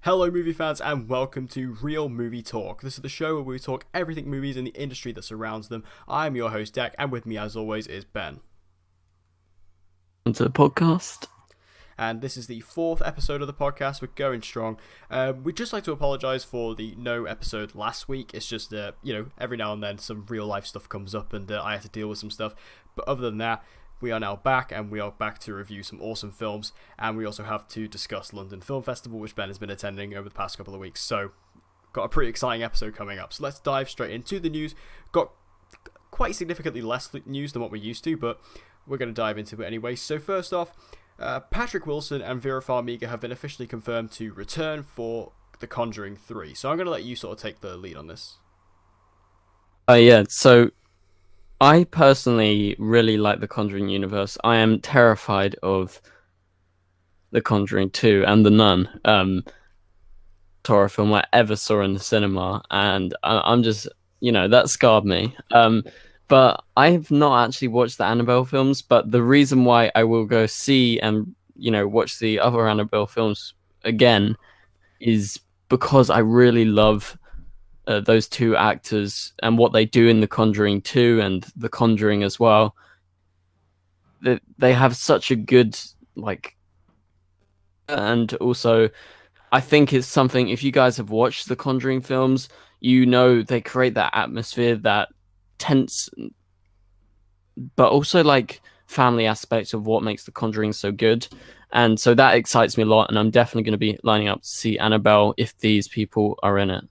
Hello, movie fans, and welcome to Real Movie Talk. This is the show where we talk everything movies and the industry that surrounds them. I'm your host, Deck, and with me, as always, is Ben. Onto the podcast. And this is the fourth episode of the podcast. We're going strong. We'd just like to apologise for the no episode last week. It's just, every now and then some real life stuff comes up, and I had to deal with some stuff. But other than that, we are now back, and we are back to review some awesome films, and we also have to discuss London Film Festival, which Ben has been attending over the past couple of weeks. So, got a pretty exciting episode coming up. So let's dive straight into the news. Got quite significantly less news than what we're used to, but we're going to dive into it anyway. So first off, Patrick Wilson and Vera Farmiga have been officially confirmed to return for The Conjuring 3. So I'm going to let you sort of take the lead on this. Yeah, so I personally really like the Conjuring universe. I am terrified of The Conjuring 2 and The Nun, horror film I ever saw in the cinema, and I'm just, that scarred me. But I have not actually watched the Annabelle films, but the reason why I will go see and, watch the other Annabelle films again is because I really love those two actors and what they do in The Conjuring 2 and The Conjuring as well. They have such a good, and also I think it's something, if you guys have watched the Conjuring films, they create that atmosphere, that tense, but also family aspects of what makes the Conjuring so good. And so that excites me a lot, and I'm definitely going to be lining up to see Annabelle if these people are in it.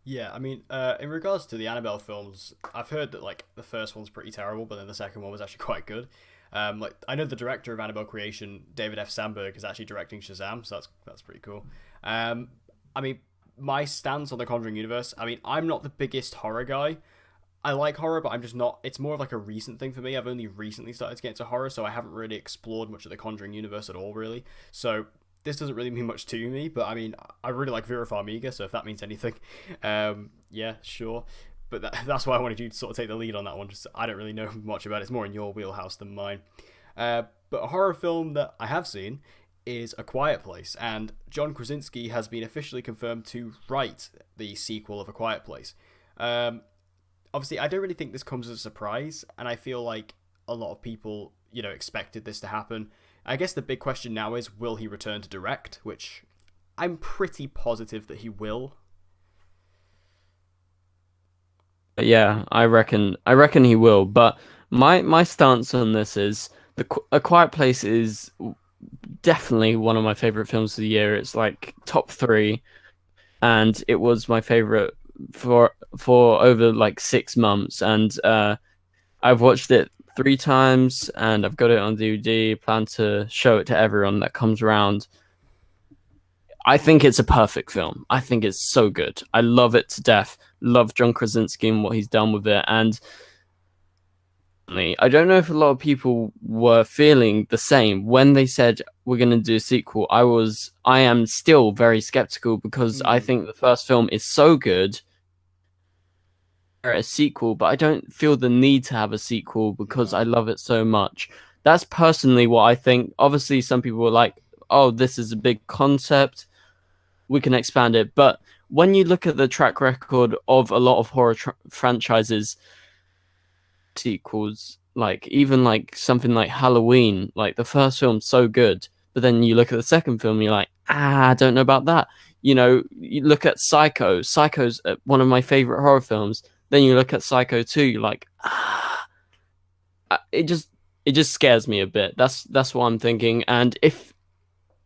Yeah, I mean, in regards to the Annabelle films, I've heard that the first one's pretty terrible, but then the second one was actually quite good. I know the director of Annabelle Creation, David F. Sandberg, is actually directing Shazam, so that's pretty cool. I mean, my stance on the Conjuring universe. I mean, I'm not the biggest horror guy. I like horror, but I'm just not. It's more of a recent thing for me. I've only recently started to get into horror, so I haven't really explored much of the Conjuring universe at all, really. So this doesn't really mean much to me, but I mean, I really like Vera Farmiga, so if that means anything, yeah, sure. But that's why I wanted you to sort of take the lead on that one. Just I don't really know much about it. It's more in your wheelhouse than mine. But a horror film that I have seen is A Quiet Place, and John Krasinski has been officially confirmed to write the sequel of A Quiet Place. Obviously, I don't really think this comes as a surprise, and I feel like a lot of people, expected this to happen. I guess the big question now is, will he return to direct? Which I'm pretty positive that he will. Yeah, I reckon he will. But my stance on this is A Quiet Place is definitely one of my favorite films of the year. It's top three, and it was my favorite for over 6 months. And I've watched it three times, and I've got it on DVD. Plan to show it to everyone that comes around. I think it's a perfect film. I think it's so good. I love it to death. Love John Krasinski and what he's done with it. And I don't know if a lot of people were feeling the same when they said we're going to do a sequel. I am still very skeptical because I Mm, think the first film is so good. A sequel, but I don't feel the need to have a sequel because no. I love it so much. That's personally what I think. Obviously, some people were like, "Oh, this is a big concept. We can expand it." But when you look at the track record of a lot of horror franchises, sequels, even something like Halloween, the first film's so good, but then you look at the second film, you're like, I don't know about that. You look at Psycho. Psycho's one of my favorite horror films. Then you look at Psycho 2, you're like, it just scares me a bit. That's what I'm thinking. And if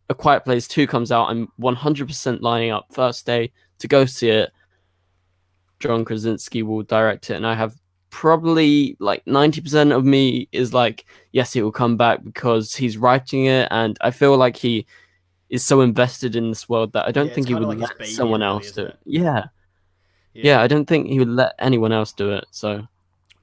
A Quiet Place 2 comes out, I'm 100% lining up first day to go see it. John Krasinski will direct it, and I have probably 90% of me is like, yes, he will come back because he's writing it, and I feel like he is so invested in this world that I Yeah, don't it's think he kind of would like his let baby, someone really, else isn't do it. it? Yeah, yeah, Yeah, I don't think he would let anyone else do it. So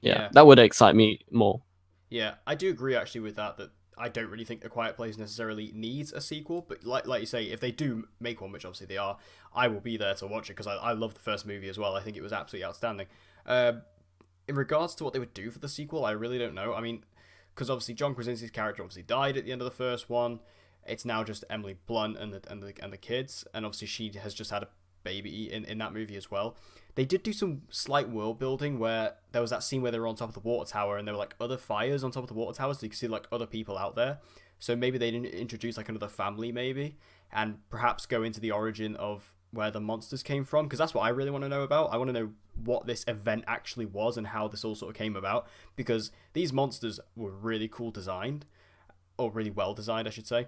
yeah, yeah. that would excite me more. Yeah, I do agree actually with that. That I don't really think A Quiet Place necessarily needs a sequel, but like you say, if they do make one, which obviously they are, I will be there to watch it because I love the first movie as well. I think it was absolutely outstanding. Uh, in regards to what they would do for the sequel, I really don't know. I mean, because obviously John Krasinski's character obviously died at the end of the first one. It's now just Emily Blunt and the kids, and obviously she has just had a baby in that movie as well. They did do some slight world building where there was that scene where they were on top of the water tower and there were like other fires on top of the water tower, so you could see like other people out there. So maybe they didn't introduce like another family, maybe, and perhaps go into the origin of where the monsters came from, because that's what I really want to know about. I want to know what this event actually was and how this all sort of came about, because these monsters were really cool designed, or really well designed, I should say.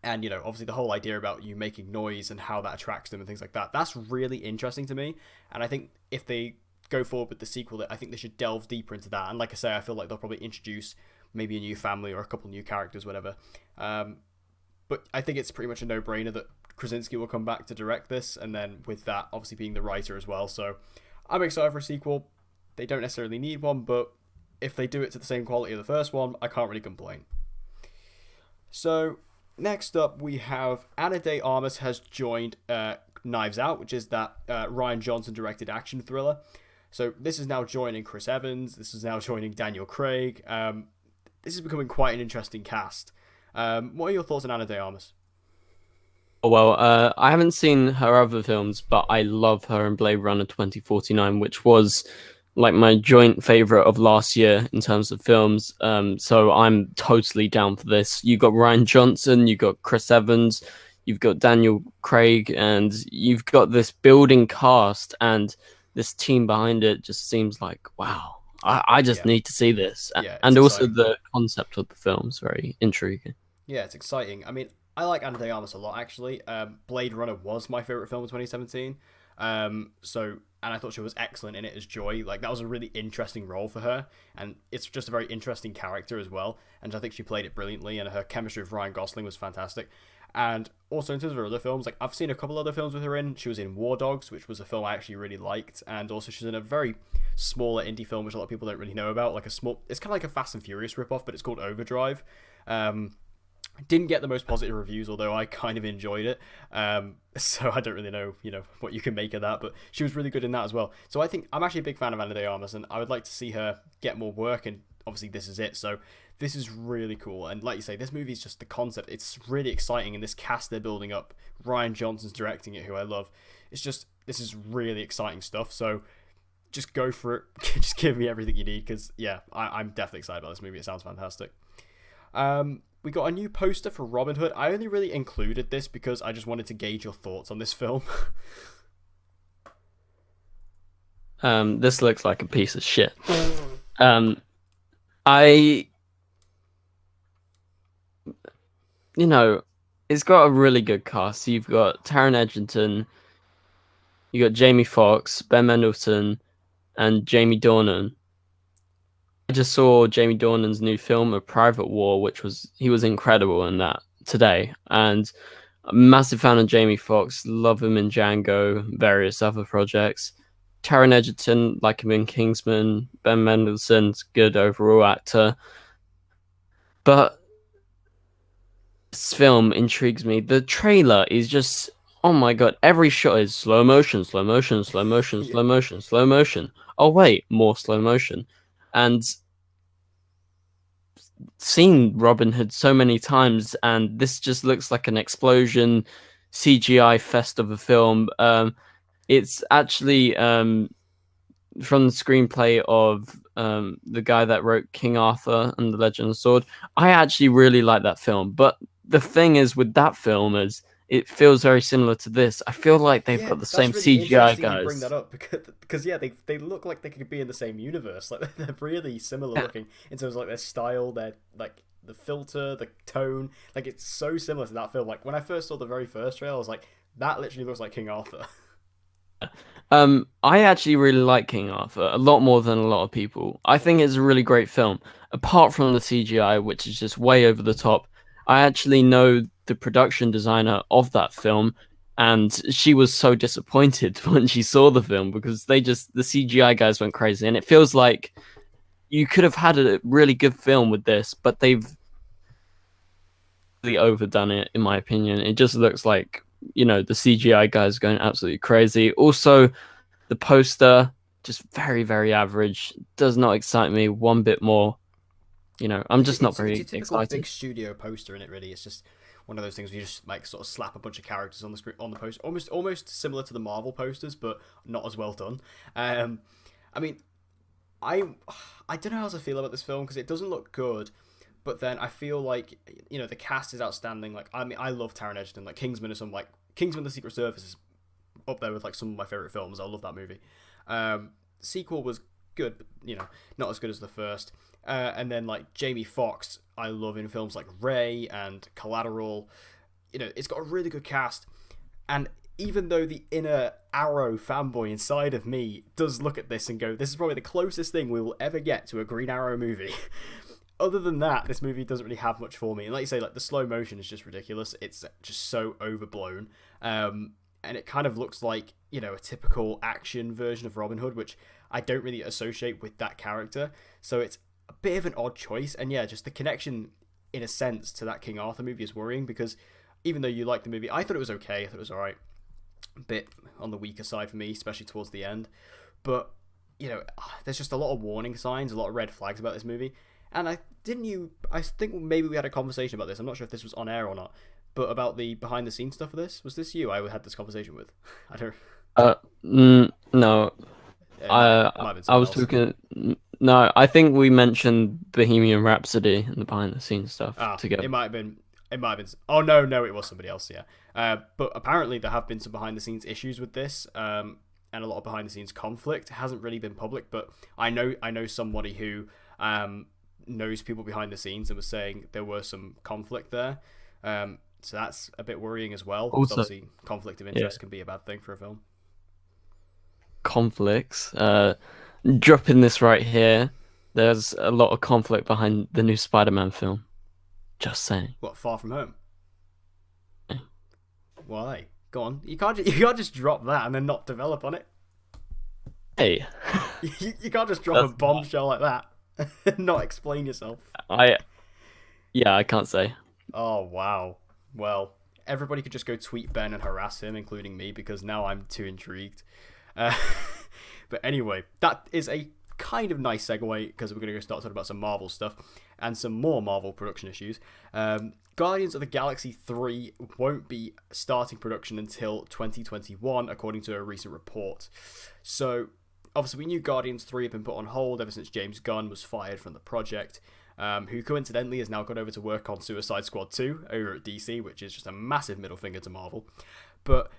And obviously the whole idea about you making noise and how that attracts them and things like that, that's really interesting to me. And I think if they go forward with the sequel, I think they should delve deeper into that. And like I say, I feel like they'll probably introduce maybe a new family or a couple new characters, whatever. But I think it's pretty much a no-brainer that Krasinski will come back to direct this, and then with that obviously being the writer as well. So I'm excited for a sequel. They don't necessarily need one, but if they do it to the same quality of the first one, I can't really complain. So next up, we have Ana de Armas has joined Knives Out, which is that Ryan Johnson directed action thriller. So this is now joining Chris Evans. This is now joining Daniel Craig. This is becoming quite an interesting cast. What are your thoughts on Ana de Armas? Well, I haven't seen her other films, but I love her in Blade Runner 2049, which was like my joint favorite of last year in terms of films. So I'm totally down for this. You got Ryan Johnson, you got Chris Evans, you've got Daniel Craig, and you've got this building cast, and this team behind it just seems like, wow, I just need to see this. Yeah, and also exciting. the concept of the film is very intriguing. Yeah, it's exciting. I mean, I like Ana de Armas a lot, actually. Blade Runner was my favorite film of 2017. And I thought she was excellent in it as Joy. Like, that was a really interesting role for her, and it's just a very interesting character as well. And I think she played it brilliantly, and her chemistry with Ryan Gosling was fantastic. And also in terms of her other films, like I've seen a couple other films with her in. She was in War Dogs, which was a film I actually really liked, and also she's in a very smaller indie film which a lot of people don't really know about. Like it's kind of like a Fast and Furious ripoff, but it's called Overdrive. Didn't get the most positive reviews, although I kind of enjoyed it. So I don't really know, what you can make of that, but she was really good in that as well. So I think I'm actually a big fan of Ana de Armas, and I would like to see her get more work, and obviously this is it. So this is really cool. And like you say, this movie is just the concept. It's really exciting, and this cast they're building up, Ryan Johnson's directing it, who I love. This is really exciting stuff. So just go for it. Just give me everything you need, because yeah, I'm definitely excited about this movie. It sounds fantastic. We got a new poster for Robin Hood. I only really included this because I just wanted to gauge your thoughts on this film. This looks like a piece of shit. Um, I, it's got a really good cast. You've got Taron Egerton, you got Jamie Foxx, Ben Mendelsohn, and Jamie Dornan. I just saw Jamie Dornan's new film, A Private War, he was incredible in that today. And I'm a massive fan of Jamie Foxx, love him in Django, various other projects. Taron Egerton, like him in Kingsman. Ben Mendelsohn's good overall actor. But this film intrigues me. The trailer is just, oh my god, every shot is slow motion, slow motion, slow motion, Yeah. slow motion, slow motion. Oh wait, more slow motion. And seen Robin Hood so many times, and this just looks like an explosion CGI fest of a film. It's actually from the screenplay of the guy that wrote King Arthur and the Legend of the Sword. I actually really like that film, but the thing is with that film is it feels very similar to this. I feel like they've Yeah, got the that's same really CGI interesting you bring guys. that up, because yeah, they look like they could be in the same universe. Like they're really similar looking in terms of like their style, their like the filter, the tone. Like it's so similar to that film. Like when I first saw the very first trailer, I was like, that literally looks like King Arthur. I actually really like King Arthur a lot more than a lot of people. I think it's a really great film. Apart from the CGI, which is just way over the top, I actually know the production designer of that film, and she was so disappointed when she saw the film because the CGI guys went crazy, and it feels like you could have had a really good film with this, but they've really overdone it, in my opinion. It just looks like, the CGI guys going absolutely crazy. Also, the poster, just very, very average. Does not excite me one bit more. I'm just not It's very a typical big excited. studio poster, in it. Really, it's just one of those things where you just like sort of slap a bunch of characters on the screen on the poster, almost similar to the Marvel posters, but not as well done. Um, I mean, I I don't know how to feel about this film because it doesn't look good, but then I feel like the cast is outstanding. Like I mean, I love Taron Egerton. Like Kingsman is some like Kingsman: The Secret Service is up there with like some of my favorite films. I love that movie. Sequel was good, but not as good as the first. And then like Jamie Foxx, I love in films like Ray and Collateral. It's got a really good cast, and even though the inner Arrow fanboy inside of me does look at this and go, this is probably the closest thing we will ever get to a Green Arrow movie. Other than that, this movie doesn't really have much for me. And like you say, like the slow motion is just ridiculous. It's just so overblown. And it kind of looks like, a typical action version of Robin Hood, which I don't really associate with that character. So it's a bit of an odd choice. And yeah, just the connection, in a sense, to that King Arthur movie is worrying because even though you like the movie, I thought it was okay. I thought it was alright. A bit on the weaker side for me, especially towards the end. But, there's just a lot of warning signs, a lot of red flags about this movie. And I think maybe we had a conversation about this. I'm not sure if this was on air or not, but about the behind the scenes stuff of this. Was this you I had this conversation with? I don't. No. It might have been I someone was else. talking. No, I think we mentioned Bohemian Rhapsody and the behind the scenes stuff together. It might have been. It might have been. Oh no, it was somebody else. Yeah. But apparently there have been some behind the scenes issues with this. And a lot of behind the scenes conflict. It hasn't really been public, but I know somebody who knows people behind the scenes and was saying there were some conflict there. So that's a bit worrying as well. Because Also, obviously conflict of interest can be a bad thing for a film. conflicts. Dropping this right here. There's a lot of conflict behind the new Spider-Man film. Just saying. What, Far From Home? Why? Go on. You can't just drop that and then not develop on it. Hey, You can't just drop a bombshell like that and not explain yourself. I can't say. Oh wow. Well, everybody could just go tweet Ben and harass him, including me, because now I'm too intrigued. Uh, but anyway, that is a kind of nice segue because we're going to go start talking about some Marvel stuff and some more Marvel production issues. Guardians of the Galaxy 3 won't be starting production until 2021, according to a recent report. So, obviously, we knew Guardians 3 had been put on hold ever since James Gunn was fired from the project, who coincidentally has now gone over to work on Suicide Squad 2 over at DC, which is just a massive middle finger to Marvel. But,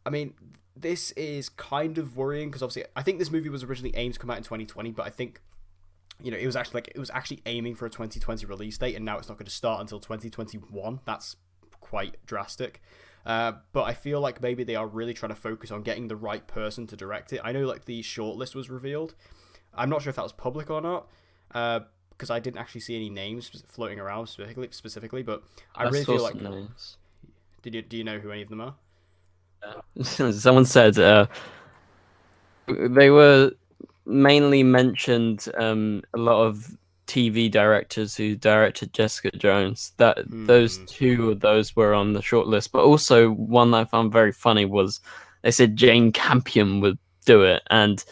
I mean, this is kind of worrying because obviously I think this movie was originally aimed to come out in 2020, but I think it was actually aiming for a 2020 release date, and now it's not going to start until 2021. That's quite drastic. But I feel like maybe they are really trying to focus on getting the right person to direct it. I know like the shortlist was revealed. I'm not sure if that was public or not, because I didn't actually see any names floating around specifically. But I really feel like names. do you know who any of them are? Someone said they were mainly mentioned a lot of TV directors who directed Jessica Jones. Those two of those were on the short list, but also one that I found very funny was they said Jane Campion would do it, and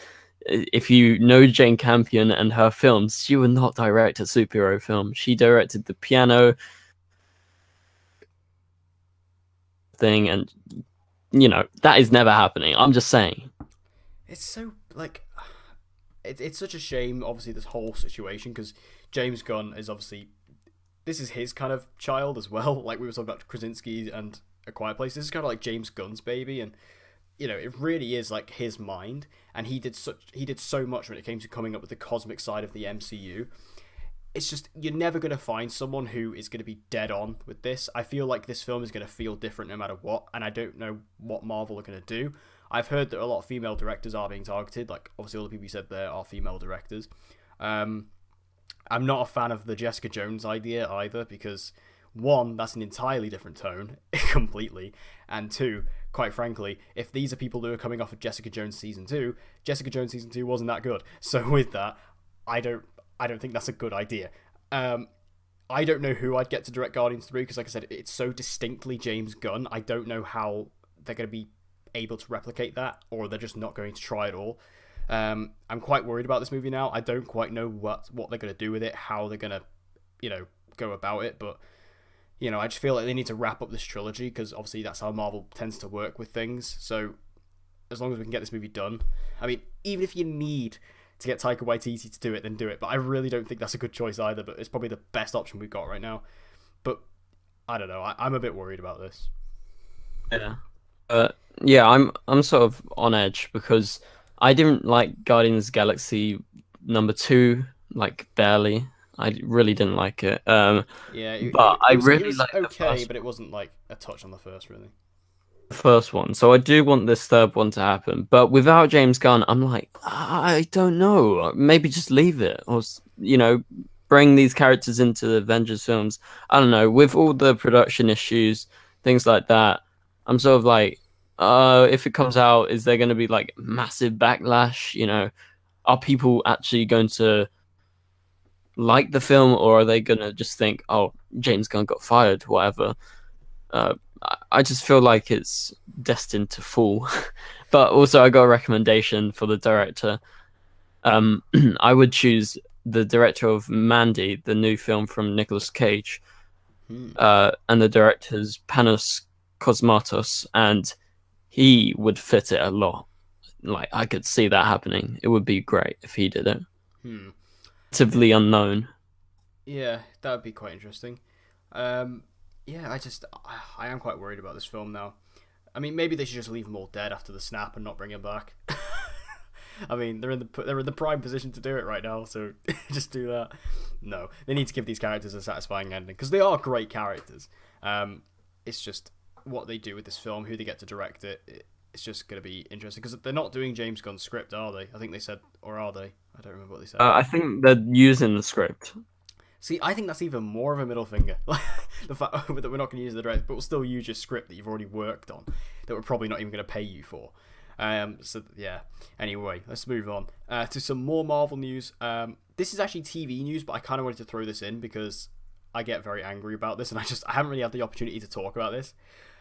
if you know Jane Campion and her films, she would not direct a superhero film. She directed the piano thing, and that is never happening. I'm just saying. It's so like it's such a shame, obviously, this whole situation, because James Gunn is obviously, this is his kind of child as well. Like we were talking about Krasinski and A Quiet Place. This is kind of like James Gunn's baby, and it really is like his mind. And he did so much when it came to coming up with the cosmic side of the MCU. It's just, you're never going to find someone who is going to be dead on with this. I feel like this film is going to feel different no matter what, and I don't know what Marvel are going to do. I've heard that a lot of female directors are being targeted. Like, obviously, all the people you said there are female directors. I'm not a fan of the Jessica Jones idea either, because one, that's an entirely different tone, completely, and two, quite frankly, if these are people who are coming off of Jessica Jones season 2, Jessica Jones season 2 wasn't that good. So with that, I don't think that's a good idea. I don't know who I'd get to direct Guardians 3, because like I said, it's so distinctly James Gunn. I don't know how they're going to be able to replicate that, or they're just not going to try at all. I'm quite worried about this movie now. I don't quite know what they're gonna do with it, how they're gonna, go about it. But I just feel like they need to wrap up this trilogy because obviously that's how Marvel tends to work with things. So as long as we can get this movie done, I mean, even if you need to get Taika Waititi to do it, then do it. But I really don't think that's a good choice either. But it's probably the best option we've got right now. But I don't know. I'm a bit worried about this. Yeah. Uh, yeah, I'm sort of on edge because I didn't like Guardians of the Galaxy number 2, like barely. I really didn't like it. Yeah, But I it really was like the okay, first but it wasn't like a touch on the first, really. one. So I do want this third one to happen. But without James Gunn, I'm like, I don't know. Maybe just leave it, or bring these characters into the Avengers films. I don't know. With all the production issues, things like that, I'm sort of like, if it comes out, is there going to be like massive backlash? Are people actually going to like the film, or are they going to just think, oh, James Gunn got fired, whatever? I just feel like it's destined to fall. But also, I got a recommendation for the director. I would choose the director of Mandy, the new film from Nicolas Cage, Hmm. and the director's Panos Cosmatos, and he would fit it a lot. Like, I could see that happening. It would be great if he did it. Hmm. Relatively unknown. Yeah, that would be quite interesting. Um, yeah, I am quite worried about this film now. I mean, maybe they should just leave them all dead after the snap and not bring him back. I mean, they're in the prime position to do it right now, so just do that. No, they need to give these characters a satisfying ending because they are great characters. It's just what they do with this film, who they get to direct it. It's just going to be interesting because they're not doing James Gunn's script, are they? I think they said, or are they? I don't remember what they said. I think they're using the script. See, I think that's even more of a middle finger. The fact that we're not going to use the direct, but we'll still use your script that you've already worked on, that we're probably not even going to pay you for. So yeah. Anyway, let's move on to some more Marvel news. This is actually TV news, but I kind of wanted to throw this in because I get very angry about this, and I haven't really had the opportunity to talk about this.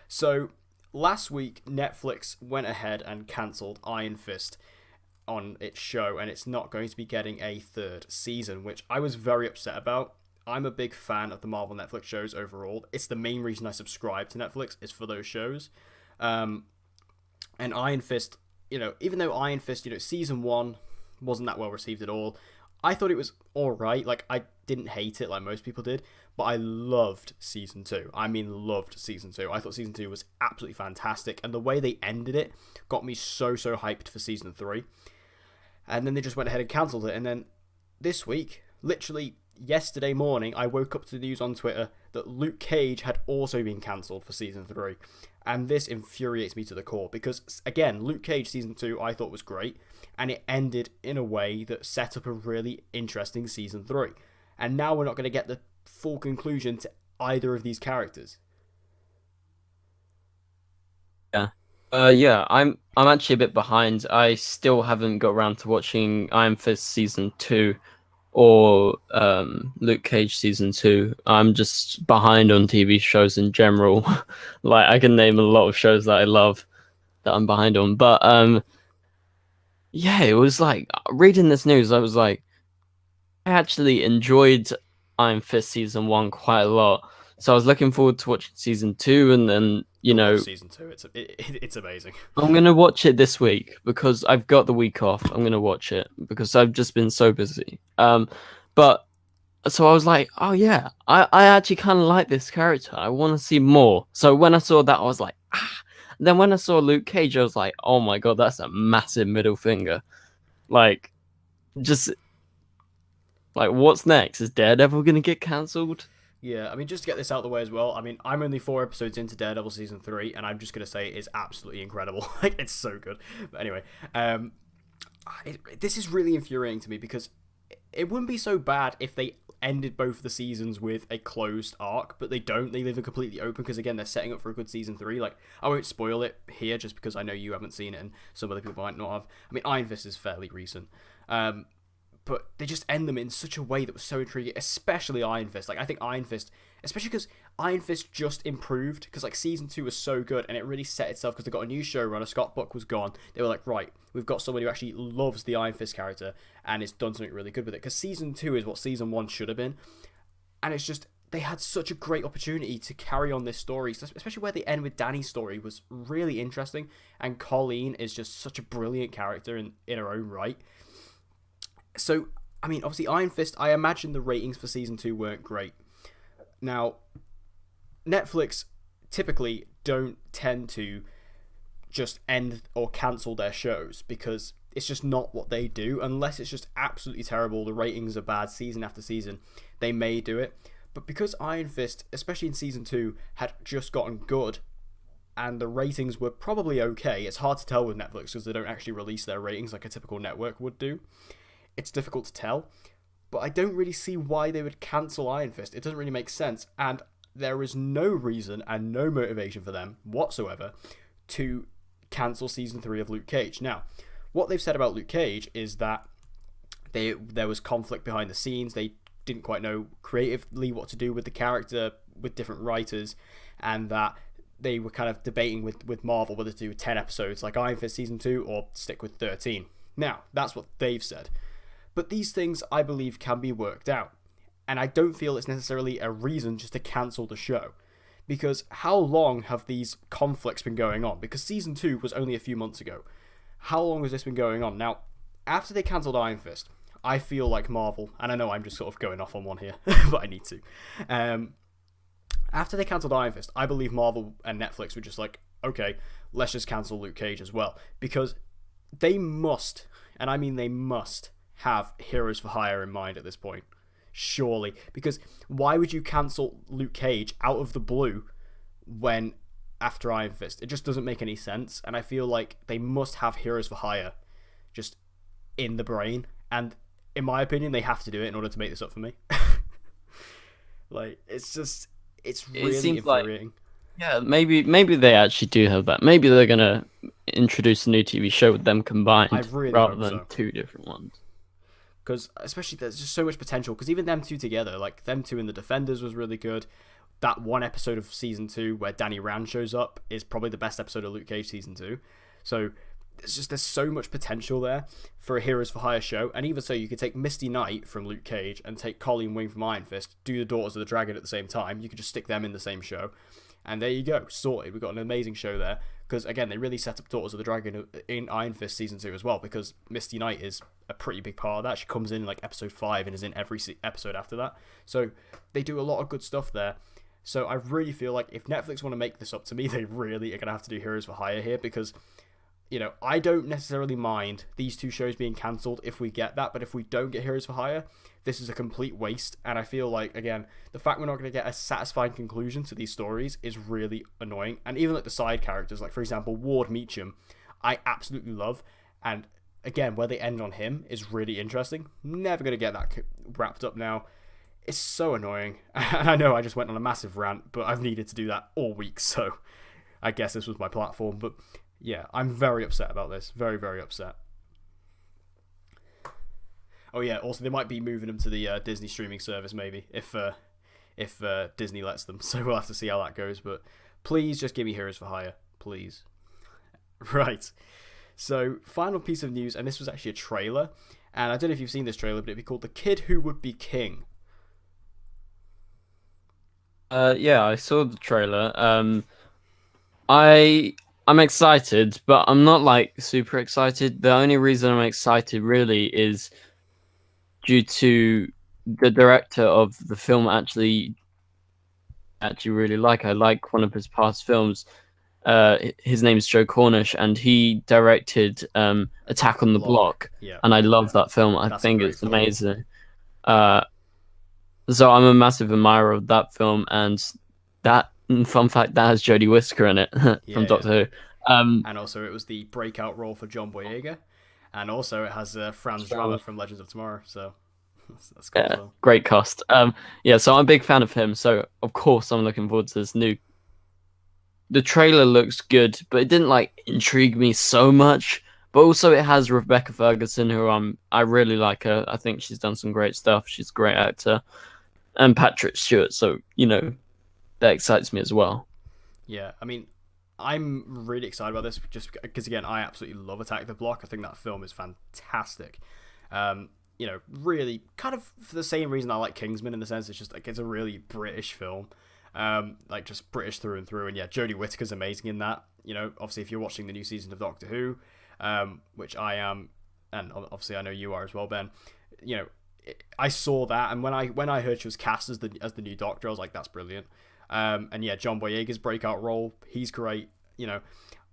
So last week, Netflix went ahead and cancelled Iron Fist on its show, and it's not going to be getting a third season, which I was very upset about. I'm a big fan of the Marvel Netflix shows overall. It's the main reason I subscribe to Netflix is for those shows. And Iron Fist, even though Iron Fist, season 1 wasn't that well received at all, I thought it was alright. Like, I didn't hate it like most people did, but I loved season 2. I mean, loved season 2. I thought season 2 was absolutely fantastic, and the way they ended it got me so hyped for season 3. And then they just went ahead and cancelled it. And then this week, literally yesterday morning, I woke up to the news on Twitter that Luke Cage had also been cancelled for season 3. And this infuriates me to the core because, again, Luke Cage season 2 I thought was great. And it ended in a way that set up a really interesting season 3. And now we're not going to get the full conclusion to either of these characters. Yeah. Yeah, I'm actually a bit behind. I still haven't got around to watching Iron Fist season 2 or Luke Cage season 2. I'm just behind on TV shows in general. Like, I can name a lot of shows that I love that I'm behind on. But yeah, it was like reading this news, I was like, I actually enjoyed Iron Fist season 1 quite a lot. So I was looking forward to watching season 2, and then I love season 2. It's amazing. I'm gonna watch it this week because I've got the week off. I'm gonna watch it because I've just been so busy. But so I was like, oh yeah, I actually kind of like this character. I want to see more. So when I saw that, I was like, ah. Then when I saw Luke Cage, I was like, oh my god, that's a massive middle finger. Like, just like, what's next? Is Daredevil gonna get cancelled? Yeah, I mean, just to get this out of the way as well, I mean, I'm only 4 episodes into Daredevil season 3, and I'm just going to say it is absolutely incredible. Like, it's so good. But anyway, this is really infuriating to me because it wouldn't be so bad if they ended both the seasons with a closed arc, but they don't. They leave it completely open because, again, they're setting up for a good season 3. Like, I won't spoil it here just because I know you haven't seen it and some other people might not have. I mean, Iron Fist is fairly recent. But they just end them in such a way that was so intriguing, especially Iron Fist. Like, I think Iron Fist, especially because Iron Fist just improved because like season 2 was so good and it really set itself because they got a new showrunner. Scott Buck was gone. They were like, right, we've got someone who actually loves the Iron Fist character and has done something really good with it. Because season 2 is what season 1 should have been, and it's just they had such a great opportunity to carry on this story, especially where they end with Danny's story was really interesting, and Colleen is just such a brilliant character in her own right. So, I mean, obviously Iron Fist, I imagine the ratings for season 2 weren't great. Now, Netflix typically don't tend to just end or cancel their shows because it's just not what they do. Unless it's just absolutely terrible, the ratings are bad season after season, they may do it. But because Iron Fist, especially in season 2, had just gotten good and the ratings were probably okay, it's hard to tell with Netflix because they don't actually release their ratings like a typical network would do. It's difficult to tell, but I don't really see why they would cancel Iron Fist. It doesn't really make sense, and there is no reason and no motivation for them whatsoever to cancel season 3 of Luke Cage. Now, what they've said about Luke Cage is that there was conflict behind the scenes. They didn't quite know creatively what to do with the character with different writers, and that they were kind of debating with Marvel whether to do 10 episodes like Iron Fist season 2 or stick with 13. Now, that's what they've said. But these things, I believe, can be worked out. And I don't feel it's necessarily a reason just to cancel the show. Because how long have these conflicts been going on? Because season 2 was only a few months ago. How long has this been going on? Now, after they cancelled Iron Fist, I feel like Marvel, and I know I'm just sort of going off on one here, but I need to. After they cancelled Iron Fist, I believe Marvel and Netflix were just like, okay, let's just cancel Luke Cage as well. Because they must, and I mean they must, have Heroes for Hire in mind at this point. Surely. Because why would you cancel Luke Cage out of the blue when after Iron Fist? It just doesn't make any sense. And I feel like they must have Heroes for Hire just in the brain. And in my opinion, they have to do it in order to make this up for me. Like, it's really infuriating. Yeah, maybe they actually do have that. Maybe they're gonna introduce a new TV show with them combined rather than two different ones. Because especially there's just so much potential. Because even them two together, like them two in The Defenders was really good. That one episode of season 2 where Danny Rand shows up is probably the best episode of Luke Cage season 2. So there's so much potential there for a Heroes for Hire show. And even so, you could take Misty Knight from Luke Cage and take Colleen Wing from Iron Fist, do the Daughters of the Dragon at the same time. You could just stick them in the same show. And there you go, sorted. We've got an amazing show there. Because, again, they really set up Daughters of the Dragon in Iron Fist Season 2 as well, because Misty Knight is a pretty big part of that. She comes in like episode 5 and is in every episode after that. So they do a lot of good stuff there. So I really feel like if Netflix want to make this up to me, they really are going to have to do Heroes for Hire here, because, you know, I don't necessarily mind these two shows being cancelled if we get that, but if we don't get Heroes for Hire, this is a complete waste. And I feel like, again, the fact we're not going to get a satisfying conclusion to these stories is really annoying. And even like the side characters, like for example Ward Meacham, I absolutely love, and again, where they end on him is really interesting. Never going to get that wrapped up now. It's so annoying. And I know I just went on a massive rant, but I've needed to do that all week, so I guess this was my platform. But yeah, I'm very upset about this. Very, very upset. Oh yeah, also they might be moving them to the Disney streaming service maybe, if Disney lets them. So we'll have to see how that goes. But please just give me Heroes for Hire, please. Right. So final piece of news, and this was actually a trailer, and I don't know if you've seen this trailer, but it'd be called The Kid Who Would Be King. Yeah, I saw the trailer. I'm excited, but I'm not like super excited. The only reason I'm excited really is due to the director of the film actually really like. I like one of his past films. His name's Joe Cornish, and he directed Attack on the Block. Yeah. And I love that film. I think it's amazing. So I'm a massive admirer of that film, and that fun fact that has Jodie Whittaker in it from Doctor Who. And also it was the breakout role for John Boyega, and also it has Franz Drama from Legends of Tomorrow. So that's cool as well. Great cast. Yeah, so I'm a big fan of him. So of course I'm looking forward to this new. The trailer looks good, but it didn't like intrigue me so much. But also it has Rebecca Ferguson, who I really like her. I think she's done some great stuff. She's a great actor. And Patrick Stewart, so you know that excites me as well. Yeah, I mean, I'm really excited about this just because, again, I absolutely love Attack the Block. I think that film is fantastic. Really kind of for the same reason I like Kingsman, in the sense it's just like it's a really British film, like just British through and through. And yeah, Jodie Whittaker's amazing in that. Obviously if you're watching the new season of Doctor Who, which I am, and obviously I know you are as well, Ben. You know, I saw that, and when I heard she was cast as the new Doctor, I was like, that's brilliant. And yeah, John Boyega's breakout role, he's great.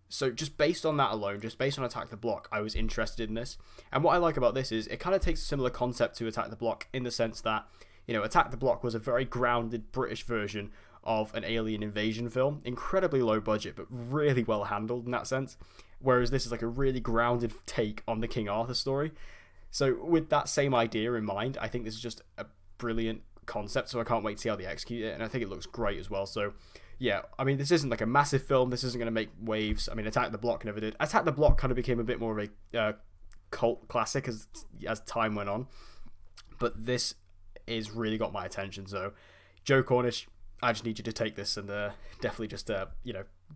So just based on that alone, just based on Attack the Block, I was interested in this. And what I like about this is it kind of takes a similar concept to Attack the Block, in the sense that, Attack the Block was a very grounded British version of an alien invasion film. Incredibly low budget, but really well handled in that sense. Whereas this is like a really grounded take on the King Arthur story. So with that same idea in mind, I think this is just a brilliant concept. So I can't wait to see how they execute it. And I think it looks great as well. So yeah, I mean, this isn't like a massive film. This isn't going to make waves. I mean, Attack the Block never did. Attack the Block kind of became a bit more of a cult classic as time went on. But this is really got my attention. So, Joe Cornish, I just need you to take this and definitely just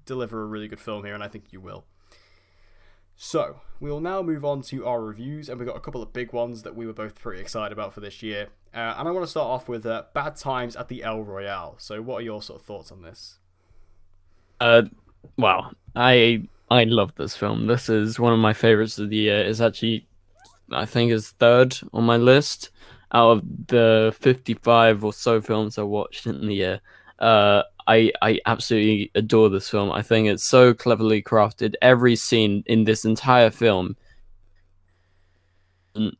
deliver a really good film here, and I think you will. So, we will now move on to our reviews, and we've got a couple of big ones that we were both pretty excited about for this year. And I want to start off with Bad Times at the El Royale. So, what are your sort of thoughts on this? Wow, I love this film. This is one of my favorites of the year. It's actually, I think, is third on my list out of the 55 or so films I watched in the year. I absolutely adore this film. I think it's so cleverly crafted. Every scene in this entire film,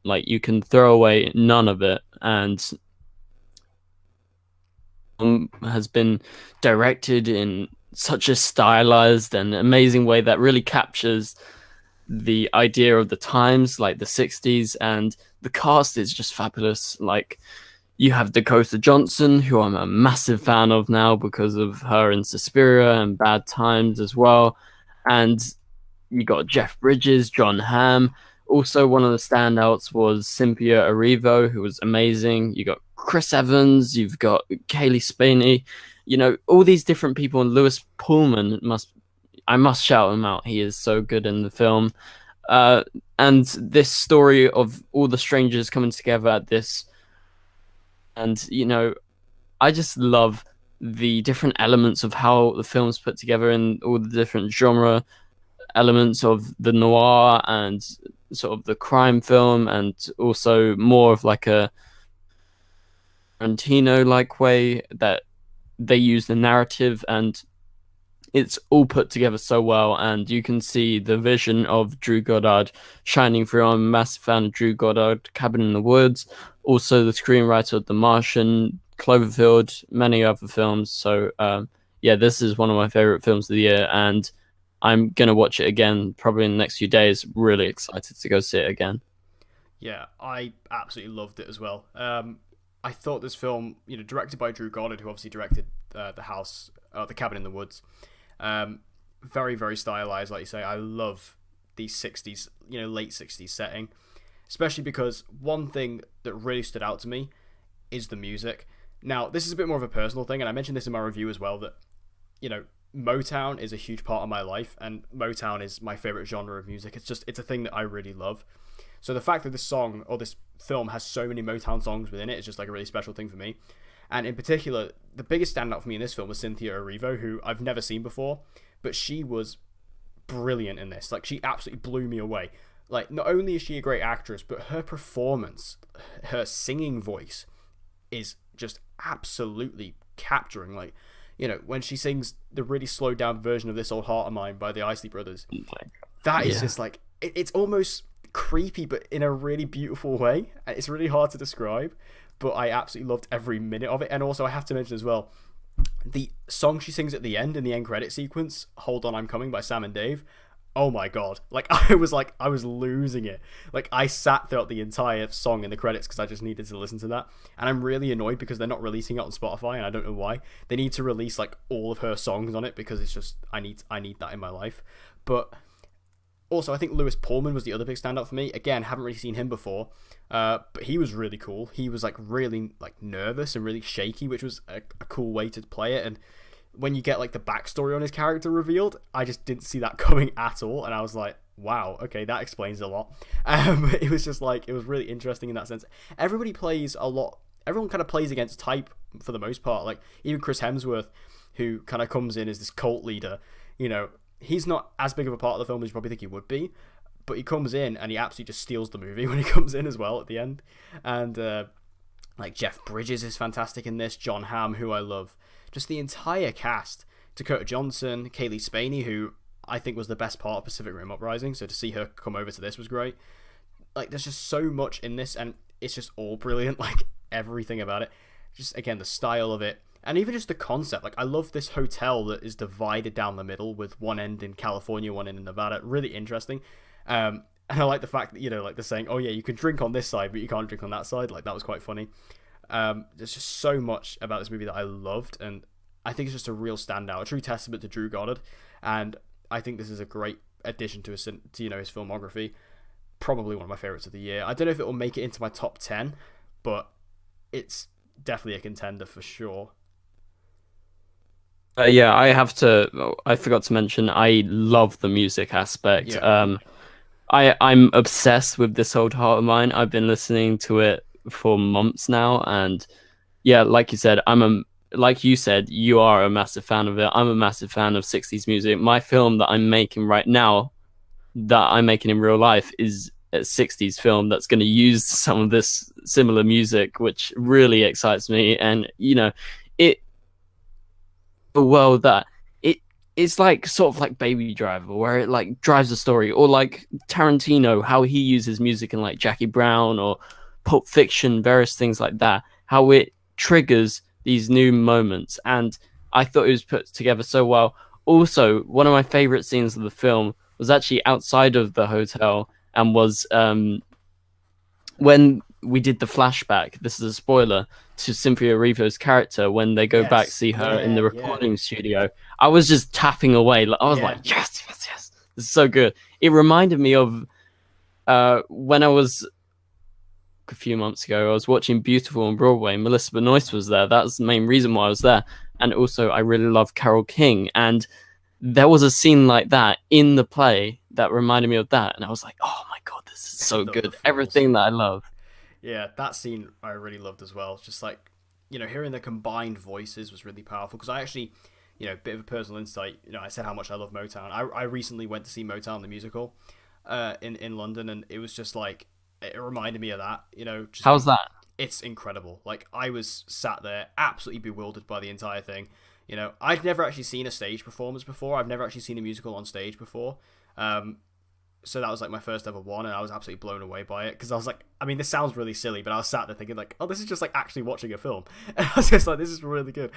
like, you can throw away none of it, and has been directed in such a stylized and amazing way that really captures the idea of the times, like the 60s, and the cast is just fabulous. Like, you have Dakota Johnson, who I'm a massive fan of now because of her in Suspiria and Bad Times as well. And you got Jeff Bridges, John Hamm. Also, one of the standouts was Cynthia Erivo, who was amazing. You got Chris Evans, you've got Kaylee Spaney, all these different people. And Lewis Pullman, I must shout him out. He is so good in the film. And this story of all the strangers coming together at this, and I just love the different elements of how the film's put together, and all the different genre elements of the noir and sort of the crime film, and also more of like a Tarantino-like way that they use the narrative, and it's all put together so well. And you can see the vision of Drew Goddard shining through. I'm a massive fan of Drew Goddard, Cabin in the Woods, also the screenwriter of The Martian, Cloverfield, many other films. So yeah, this is one of my favorite films of the year, and I'm gonna watch it again probably in the next few days. Really excited to go see it again. Yeah, I absolutely loved it as well. I thought this film, directed by Drew Goddard, who obviously directed The Cabin in the Woods, very, very stylized, like you say. I love the 60s, late 60s setting, especially because one thing that really stood out to me is the music. Now, this is a bit more of a personal thing, and I mentioned this in my review as well, that, Motown is a huge part of my life, and Motown is my favorite genre of music. It's a thing that I really love. So the fact that this song, or this film, has so many Motown songs within it is just like a really special thing for me. And in particular, the biggest standout for me in this film was Cynthia Erivo, who I've never seen before, but she was brilliant in this. Like, she absolutely blew me away. Like, not only is she a great actress, but her performance, her singing voice is just absolutely capturing. Like, when she sings the really slowed down version of This Old Heart of Mine by the Isley Brothers, that is just like, it's almost creepy, but in a really beautiful way. It's really hard to describe, but I absolutely loved every minute of it. And also, I have to mention as well, the song she sings at the end, in the end credit sequence, Hold On, I'm Coming by Sam and Dave. Oh my god. I was losing it. Like, I sat throughout the entire song in the credits because I just needed to listen to that. And I'm really annoyed because they're not releasing it on Spotify, and I don't know why. They need to release like all of her songs on it, because it's just, I need that in my life. But also, I think Lewis Pullman was the other big standout for me. Again, haven't really seen him before, but he was really cool. He was like really like nervous and really shaky, which was a cool way to play it. And when you get like the backstory on his character revealed, I just didn't see that coming at all, and I was like, wow, okay, that explains a lot. It was just like, it was really interesting in that sense. Everybody plays a lot. Everyone kind of plays against type for the most part. Like even Chris Hemsworth, who kind of comes in as this cult leader, you know, he's not as big of a part of the film as you probably think he would be, but he comes in and he absolutely just steals the movie when he comes in as well at the end. And like Jeff Bridges is fantastic in this, John Hamm, who I love, just the entire cast. Dakota Johnson, Kaylee Spaney, who I think was the best part of Pacific Rim Uprising, so to see her come over to this was great. Like there's just so much in this, and it's just all brilliant. Like everything about it, just again the style of it, and even just the concept. Like I love this hotel that is divided down the middle with one end in California, one end in Nevada. Really interesting. And I like the fact that, you know, like they're saying, oh yeah, you can drink on this side but you can't drink on that side. Like that was quite funny. There's just so much about this movie that I loved, and I think it's just a real standout, a true testament to Drew Goddard. And I think this is a great addition to his filmography. Probably one of my favorites of the year. I don't know if it will make it into my top 10, but it's definitely a contender for sure. Yeah, I have to. I forgot to mention. I love the music aspect. Yeah. I'm obsessed with This Old Heart of Mine. I've been listening to it for months now, and yeah, like you said, like you said, you are a massive fan of it. I'm a massive fan of 60s music. My film that I'm making right now, that I'm making in real life, is a 60s film that's going to use some of this similar music, which really excites me. And you know, it well that it's like sort of like Baby Driver, where it like drives the story, or like Tarantino, how he uses music in like Jackie Brown or Pulp Fiction, various things like that, how it triggers these new moments. And I thought it was put together so well. Also, one of my favorite scenes of the film was actually outside of the hotel, and was when we did the flashback. This is a spoiler to Cynthia Erivo's character when they go back Yes. see her in Yeah. the Yeah. recording studio. I was just tapping away. I was Yeah. like, yes, yes, yes. This is so good. It reminded me of when I was a few months ago. I was watching Beautiful on Broadway. Melissa Benoist was there. That's the main reason why I was there. And also, I really love Carole King. And there was a scene like that in the play that reminded me of that. And I was like, oh my God, this is so The good. falls. Everything that I love. Yeah, that scene I really loved as well. Just like, you know, hearing the combined voices was really powerful, because I actually, you know, bit of a personal insight. You know, I said how much I love Motown. I recently went to see Motown the musical, in London, and it was just like, it reminded me of that. You know, just How's that? it's incredible. Like I was sat there absolutely bewildered by the entire thing. You know, I'd never actually seen a stage performance before. I've never actually seen a musical on stage before. Um, so that was like my first ever one, and I was absolutely blown away by it, because I was like, I mean, this sounds really silly, but I was sat there thinking like, oh, this is just like actually watching a film. And I was just like, this is really good.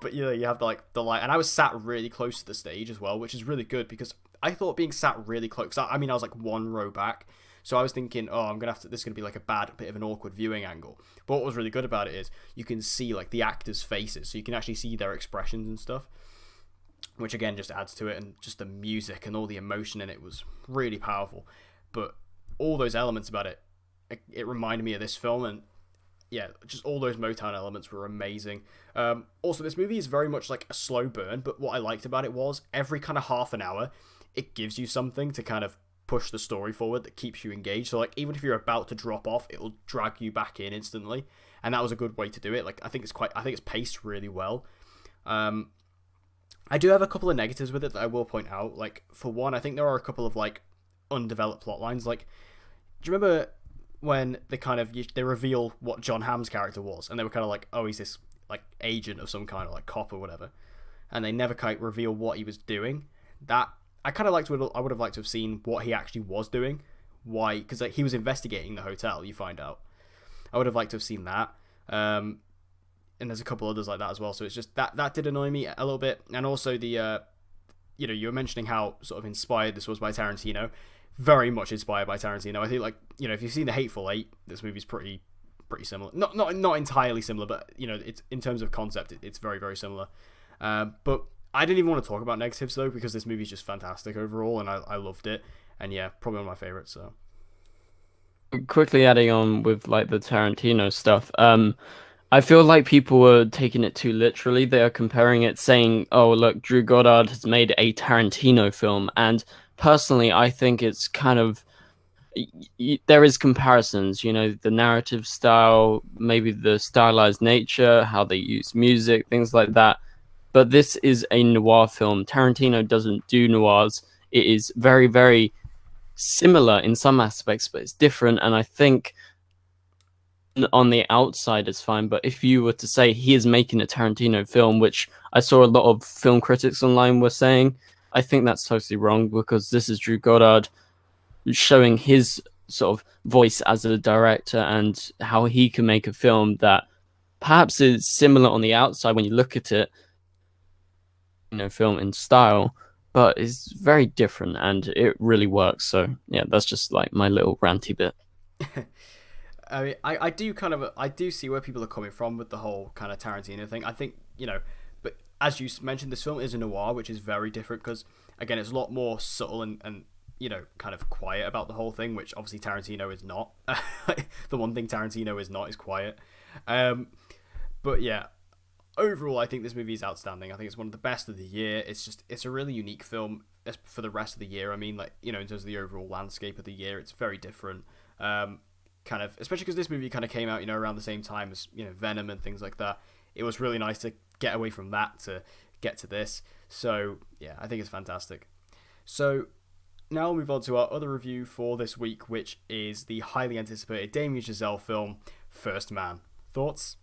But you know, you have the light, and I was sat really close to the stage as well, which is really good, because I thought being sat really close, I mean, I was like one row back, so I was thinking, oh, I'm gonna have to, this is gonna be like a bit of an awkward viewing angle. But what was really good about it is you can see like the actors' faces, so you can actually see their expressions and stuff, which again just adds to it. And just the music and all the emotion in it was really powerful. But all those elements about it reminded me of this film. And yeah, just all those Motown elements were amazing. Also, this movie is very much like a slow burn, but what I liked about it was every kind of half an hour it gives you something to kind of push the story forward that keeps you engaged. So like, even if you're about to drop off, it'll drag you back in instantly, and that was a good way to do it. Like I think it's paced really well. I do have a couple of negatives with it that I will point out. Like, for one, I think there are a couple of like undeveloped plot lines. Like, do you remember when they reveal what John Hamm's character was, and they were kind of like, oh, he's this like agent of some kind, or like cop or whatever, and they never quite reveal what he was doing. That I kind of I would have liked to have seen what he actually was doing. Why? Because like, he was investigating the hotel. You find out. I would have liked to have seen that. And there's a couple others like that as well. So it's just that did annoy me a little bit. And also the you know, you were mentioning how sort of inspired this was by Tarantino. Very much inspired by Tarantino. I think, like, you know, if you've seen The Hateful Eight, this movie's pretty similar. Not entirely similar, but you know, it's in terms of concept, it's very, very similar. But I didn't even want to talk about negatives though, because this movie's just fantastic overall, and I loved it. And yeah, probably one of my favorites. So Quickly adding on with like the Tarantino stuff. I feel like people were taking it too literally. They are comparing it, saying, "Oh, look, Drew Goddard has made a Tarantino film," and personally, I think it's kind of there is comparisons. You know, the narrative style, maybe the stylized nature, how they use music, things like that. But this is a noir film. Tarantino doesn't do noirs. It is very, very similar in some aspects, but it's different. And I think on the outside is fine, but if you were to say he is making a Tarantino film, which I saw a lot of film critics online were saying, I think that's totally wrong because this is Drew Goddard showing his sort of voice as a director and how he can make a film that perhaps is similar on the outside when you look at it, film in style, but is very different and it really works. So yeah, that's just like my little ranty bit. I mean, I do I do see where people are coming from with the whole kind of Tarantino thing. I think, but as you mentioned, this film is a noir, which is very different because, again, it's a lot more subtle and kind of quiet about the whole thing, which obviously Tarantino is not. The one thing Tarantino is not is quiet. But yeah, overall, I think this movie is outstanding. I think it's one of the best of the year. It's a really unique film for the rest of the year. I mean, like, in terms of the overall landscape of the year, it's very different. Kind of, especially because this movie kind of came out, around the same time as, Venom and things like that. It was really nice to get away from that to get to this. So, yeah, I think it's fantastic. So, now we'll move on to our other review for this week, which is the highly anticipated Damien Chazelle film, First Man. Thoughts?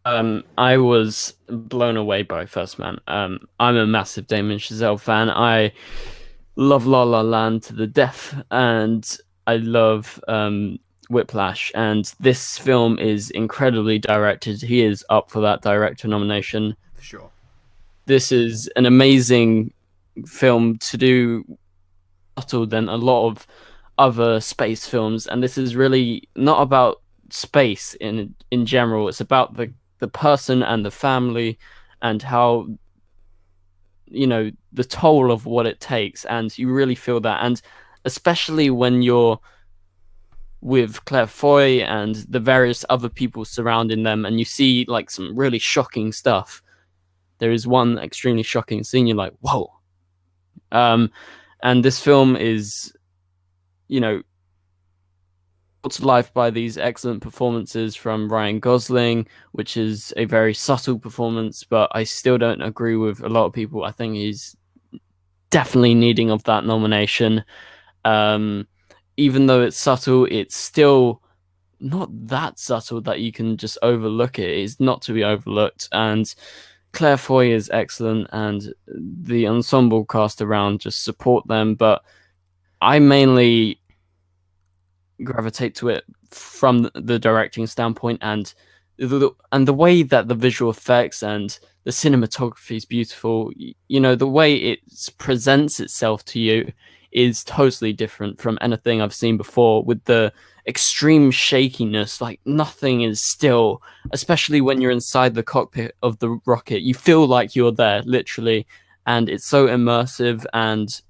I was blown away by First Man. I'm a massive Damien Chazelle fan. I love La La Land to the death, and I love Whiplash. And this film is incredibly directed. He is up for that director nomination. For sure. This is an amazing film to do subtle than a lot of other space films, and this is really not about space in general. It's about the person and the family and how the toll of what it takes, and you really feel that. And especially when you're with Claire Foy and the various other people surrounding them and you see like some really shocking stuff. There is one extremely shocking scene, you're like, whoa. And this film is brought to life by these excellent performances from Ryan Gosling, which is a very subtle performance, but I still don't agree with a lot of people. I think he's definitely needing of that nomination. Even though it's subtle, it's still not that subtle that you can just overlook it. It's not to be overlooked. And Claire Foy is excellent, and the ensemble cast around just support them. But I mainly gravitate to it from the directing standpoint and the way that the visual effects and the cinematography is beautiful. The way it presents itself to you is totally different from anything I've seen before, with the extreme shakiness, like nothing is still, especially when you're inside the cockpit of the rocket. You feel like you're there, literally, and it's so immersive and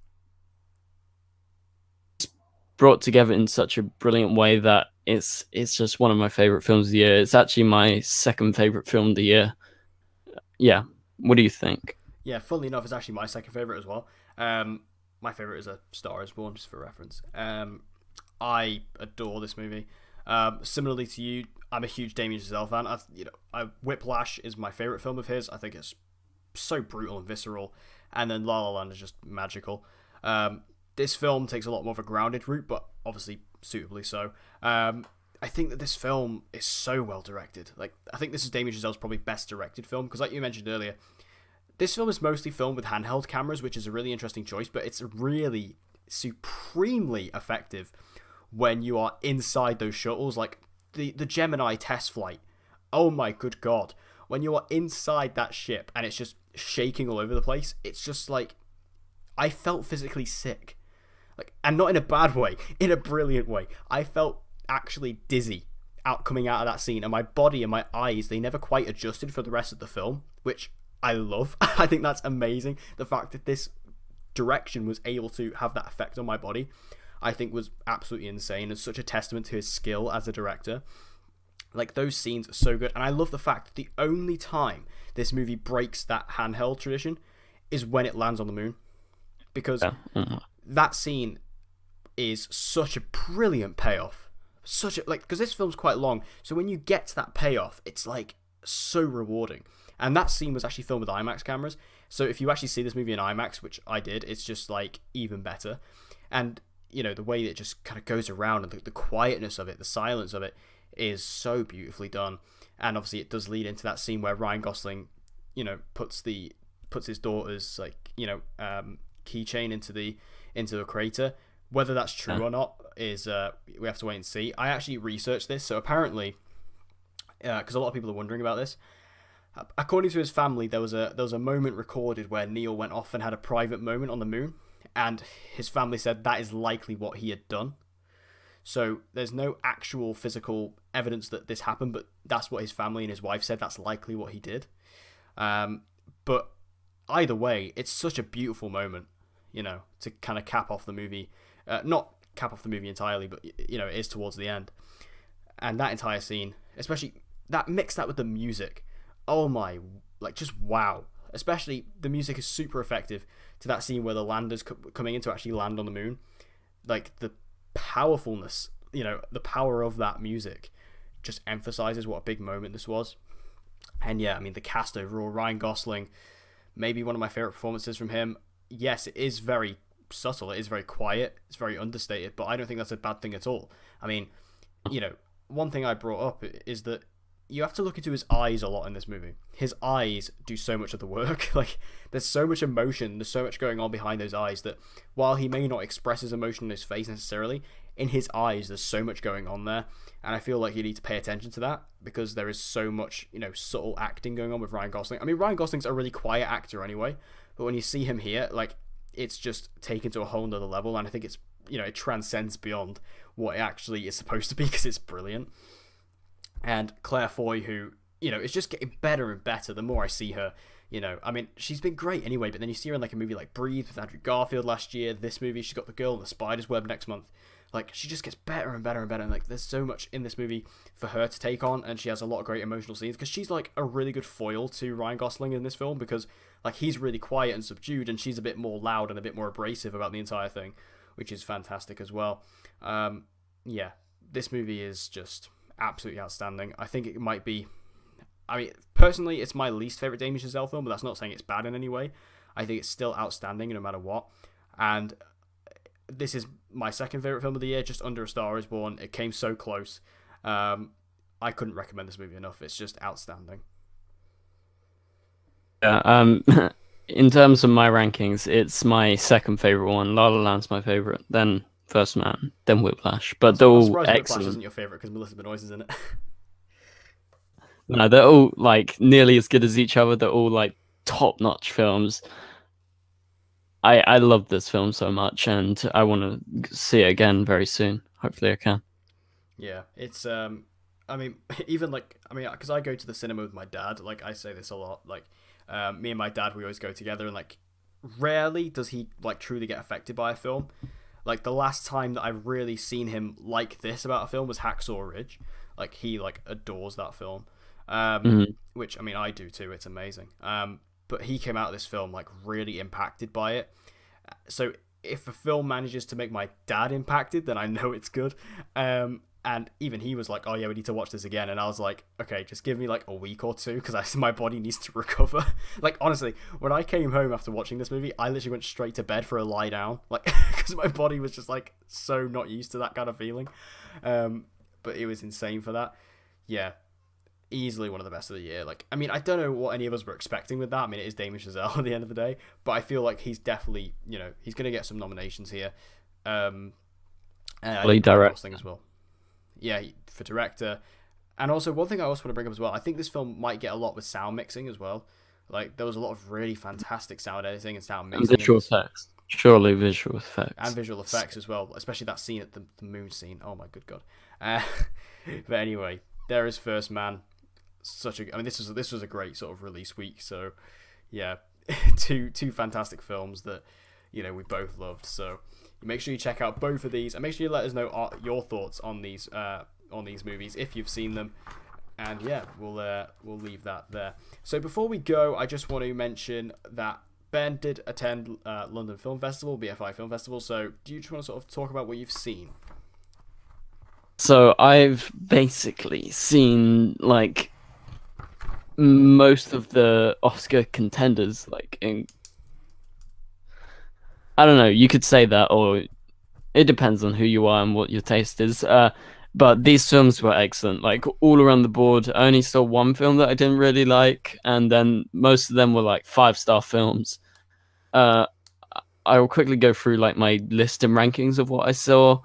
brought together in such a brilliant way that it's just one of my favorite films of the year. It's actually my second favorite film of the year. Yeah. What do you think? Yeah, funnily enough, it's actually my second favorite as well. My favorite is A Star Is Born, just for reference. I adore this movie. Similarly to you, I'm a huge Damien Chazelle fan. Whiplash is my favorite film of his. I think it's so brutal and visceral, and then La La Land is just magical. This film takes a lot more of a grounded route, but obviously suitably so. I think that this film is so well directed. Like, I think this is Damien Chazelle's probably best directed film, because like you mentioned earlier, this film is mostly filmed with handheld cameras, which is a really interesting choice, but it's really supremely effective when you are inside those shuttles. Like the Gemini test flight. Oh my good god. When you are inside that ship and it's just shaking all over the place, it's just like, I felt physically sick. Like, and not in a bad way, in a brilliant way. I felt actually dizzy coming out of that scene, and my body and my eyes, they never quite adjusted for the rest of the film, which I love. I think that's amazing. The fact that this direction was able to have that effect on my body, I think was absolutely insane, and such a testament to his skill as a director. Like, those scenes are so good, and I love the fact that the only time this movie breaks that handheld tradition is when it lands on the moon, because that scene is such a brilliant payoff. Such a, like, because this film's quite long, so when you get to that payoff, it's like so rewarding. And that scene was actually filmed with IMAX cameras, so if you actually see this movie in IMAX, which I did, it's just like even better. And you know, the way it just kind of goes around, and the quietness of it, the silence of it, is so beautifully done. And obviously it does lead into that scene where Ryan Gosling, you know, puts his daughter's, like, you know, keychain into the crater. Whether that's true or not is we have to wait and see. I actually researched this, so apparently, because a lot of people are wondering about this, according to his family, there was a moment recorded where Neil went off and had a private moment on the moon, and his family said that is likely what he had done. So there's no actual physical evidence that this happened, but that's what his family and his wife said. That's likely what he did. But either way, it's such a beautiful moment, you know, to kind of cap off the movie. Not cap off the movie entirely, but, you know, it is towards the end. And that entire scene, especially that, mix that with the music. Oh my, like, just wow. Especially the music is super effective to that scene where the lander's coming in to actually land on the moon. Like, the powerfulness, you know, the power of that music just emphasizes what a big moment this was. And yeah, I mean, the cast overall, Ryan Gosling, maybe one of my favorite performances from him. Yes, it is very subtle, it is very quiet, it's very understated, but I don't think that's a bad thing at all. I mean, you know, one thing I brought up is that you have to look into his eyes a lot in this movie. His eyes do so much of the work. Like, there's so much emotion, there's so much going on behind those eyes that while he may not express his emotion in his face necessarily, in his eyes there's so much going on there. And I feel like you need to pay attention to that, because there is so much, you know, subtle acting going on with Ryan Gosling. I mean, Ryan Gosling's a really quiet actor anyway, but when you see him here, like, it's just taken to a whole nother level, and I think it's, you know, it transcends beyond what it actually is supposed to be, because it's brilliant. And Claire Foy, who, you know, is just getting better and better the more I see her. You know, I mean, she's been great anyway, but then you see her in like a movie like Breathe with Andrew Garfield last year. This movie, she's got The Girl in the Spider's Web next month. Like, she just gets better and better and better. And like, there's so much in this movie for her to take on, and she has a lot of great emotional scenes, because she's like a really good foil to Ryan Gosling in this film, because like, he's really quiet and subdued, and she's a bit more loud and a bit more abrasive about the entire thing, which is fantastic as well. Yeah, this movie is just absolutely outstanding. I think it might be, I mean, personally, it's my least favorite Damien Chazelle film, but that's not saying it's bad in any way. I think it's still outstanding no matter what. And this is my second favorite film of the year, just under A Star Is Born. It came so close. I couldn't recommend this movie enough. It's just outstanding. Yeah, in terms of my rankings, it's my second favorite one. La La Land's my favorite, then First Man, then Whiplash. But they're all Whiplash excellent. isn't your favorite because Melissa Benoist is in it. No, they're all like nearly as good as each other. They're all like top-notch films. I love this film so much, and I want to see it again very soon. Hopefully, I can. Yeah, it's I mean, even like, I mean, because I go to the cinema with my dad. Like, I say this a lot. Like, me and my dad, we always go together, and like, rarely does he like truly get affected by a film. Like, the last time that I've really seen him like this about a film was Hacksaw Ridge. Like, he like adores that film, which, I mean, I do too. It's amazing. But he came out of this film like really impacted by it. So if a film manages to make my dad impacted, then I know it's good. And even he was like, "Oh yeah, we need to watch this again." And I was like, "Okay, just give me like a week or two, because my body needs to recover." Like, honestly, when I came home after watching this movie, I literally went straight to bed for a lie down, like, because my body was just like so not used to that kind of feeling. But it was insane for that. Yeah, easily one of the best of the year. Like, I mean, I don't know what any of us were expecting with that. I mean, it is Damien Chazelle at the end of the day, but I feel like he's definitely, you know, he's gonna get some nominations here. And I think thing as well. Yeah, for director. And also, one thing I also want to bring up as well, I think this film might get a lot with sound mixing as well. Like, there was a lot of really fantastic sound editing and sound mixing. And visual effects. Surely visual effects. And visual effects as well, especially that scene at the moon scene. Oh my good god. But anyway, there is First Man. I mean, this was a great sort of release week. So, yeah, two fantastic films that, you know, we both loved. So make sure you check out both of these, and make sure you let us know your thoughts on these movies if you've seen them. And yeah, we'll leave that there. So before we go, I just want to mention that Ben did attend London Film Festival, BFI Film Festival. So do you just want to sort of talk about what you've seen? So I've basically seen like most of the Oscar contenders. I don't know, you could say that, or it depends on who you are and what your taste is. But these films were excellent, like all around the board. I only saw one film that I didn't really like, and then most of them were like 5-star films. Uh, I will quickly go through like my list and rankings of what I saw.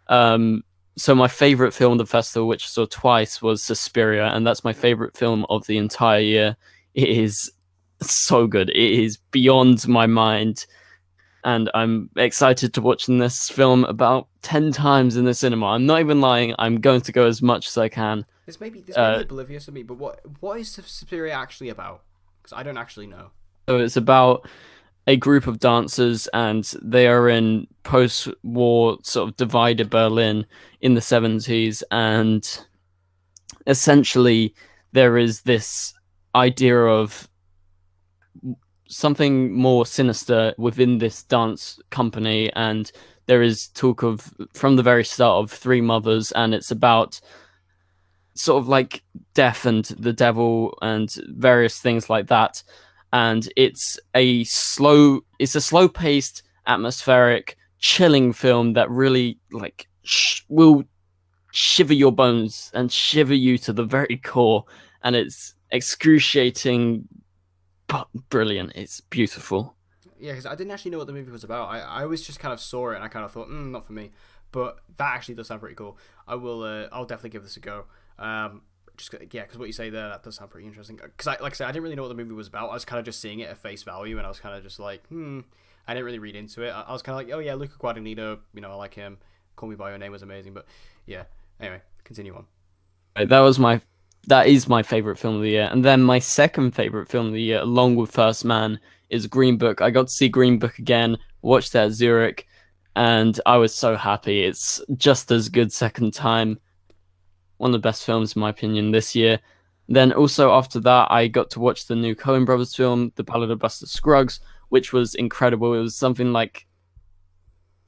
Um, so my favorite film of the festival, which I saw twice, was Suspiria, and that's my favorite film of the entire year. It is so good. It is beyond my mind, and I'm excited to watch this film about 10 times in the cinema. I'm not even lying. I'm going to go as much as I can. This may be oblivious to me, but what is Suspiria actually about? Because I don't actually know. So it's about a group of dancers, and they are in post-war sort of divided Berlin in the 70s, and essentially there is this idea of something more sinister within this dance company, and there is talk of from the very start of three mothers, and it's about sort of like death and the devil and various things like that. And it's a slow paced, atmospheric, chilling film that really like will shiver your bones and shiver you to the very core. And it's excruciating but brilliant. It's beautiful. Yeah, because I didn't actually know what the movie was about. I always just kind of saw it and I kind of thought, not for me. But that actually does sound pretty cool. I'll definitely give this a go. Just yeah, because what you say there, that does sound pretty interesting. Because like I said, I didn't really know what the movie was about. I was kind of just seeing it at face value, and I was kind of just like, I didn't really read into it. I was kind of like, oh yeah, Luca Guadagnino, I like him. Call Me by Your Name was amazing, but yeah. Anyway, continue on. Right, that is my favorite film of the year, and then my second favorite film of the year, along with First Man, is Green Book. I got to see Green Book again, watched it at Zurich, and I was so happy. It's just as good second time. One of the best films, in my opinion, this year. Then also after that, I got to watch the new Coen Brothers film, The Ballad of Buster Scruggs, which was incredible. It was something like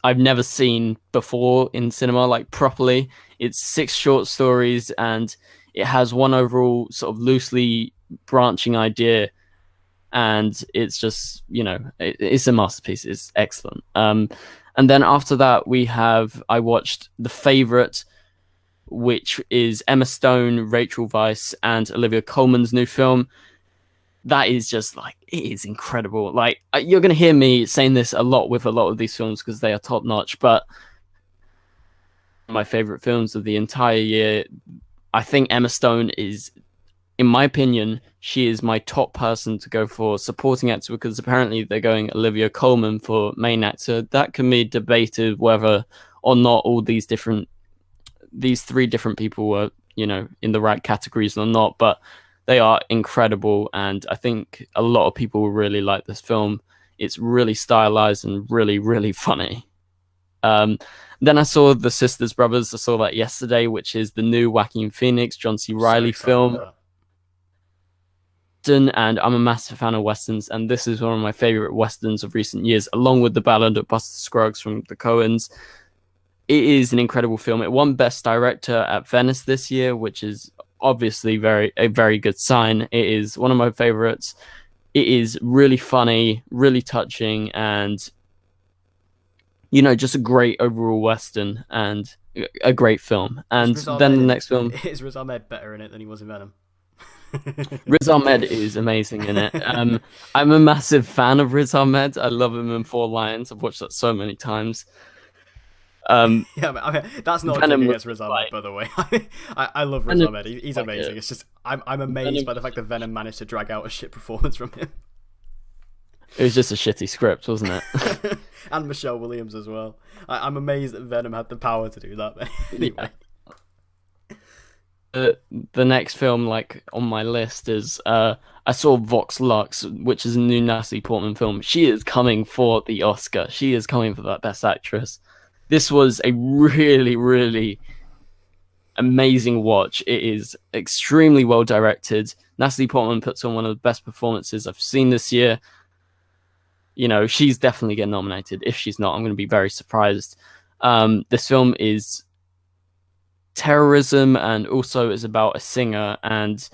I've never seen before in cinema, like properly. It's 6 short stories, and it has one overall sort of loosely branching idea, and it's just it's a masterpiece. It's excellent. And then after that, I watched The Favorite, which is Emma Stone, Rachel Weisz, and Olivia Colman's new film. That is just like, it is incredible. Like, you're going to hear me saying this a lot with a lot of these films because they are top notch, but my favorite films of the entire year. I think Emma Stone is, in my opinion, she is my top person to go for supporting actor, because apparently they're going Olivia Colman for main actor. That can be debated whether or not all these 3 different people were, in the right categories or not, but they are incredible, and I think a lot of people will really like this film. It's really stylized and really, really funny. Then I saw The Sisters Brothers. I saw that yesterday, which is the new Joaquin Phoenix, John C. Reilly film. And I'm a massive fan of westerns, and this is one of my favorite westerns of recent years, along with The Ballad of Buster Scruggs from the Coens. It is an incredible film. It won Best Director at Venice this year, which is obviously a very good sign. It is one of my favorites. It is really funny, really touching, and just a great overall western and a great film. And then the next film, is Riz Ahmed better in it than he was in Venom? Riz Ahmed is amazing in it. I'm a massive fan of Riz Ahmed. I love him in Four Lions. I've watched that so many times. Yeah, I mean, that's not Venom a dig against Riz Ahmed, by the way. I love Riz Ahmed. He's amazing. It's just I'm amazed by the fact that Venom managed to drag out a shit performance from him. It was just a shitty script, wasn't it? And Michelle Williams as well. I'm amazed that Venom had the power to do that. Anyway. The next film, like, on my list is I saw Vox Lux, which is a new Natalie Portman film. She is coming for the Oscar. She is coming for that Best Actress. This was a really, really amazing watch. It is extremely well directed. Natalie Portman puts on one of the best performances I've seen this year. You know, she's definitely getting nominated. If she's not, I'm going to be very surprised. This film is terrorism and also is about a singer, and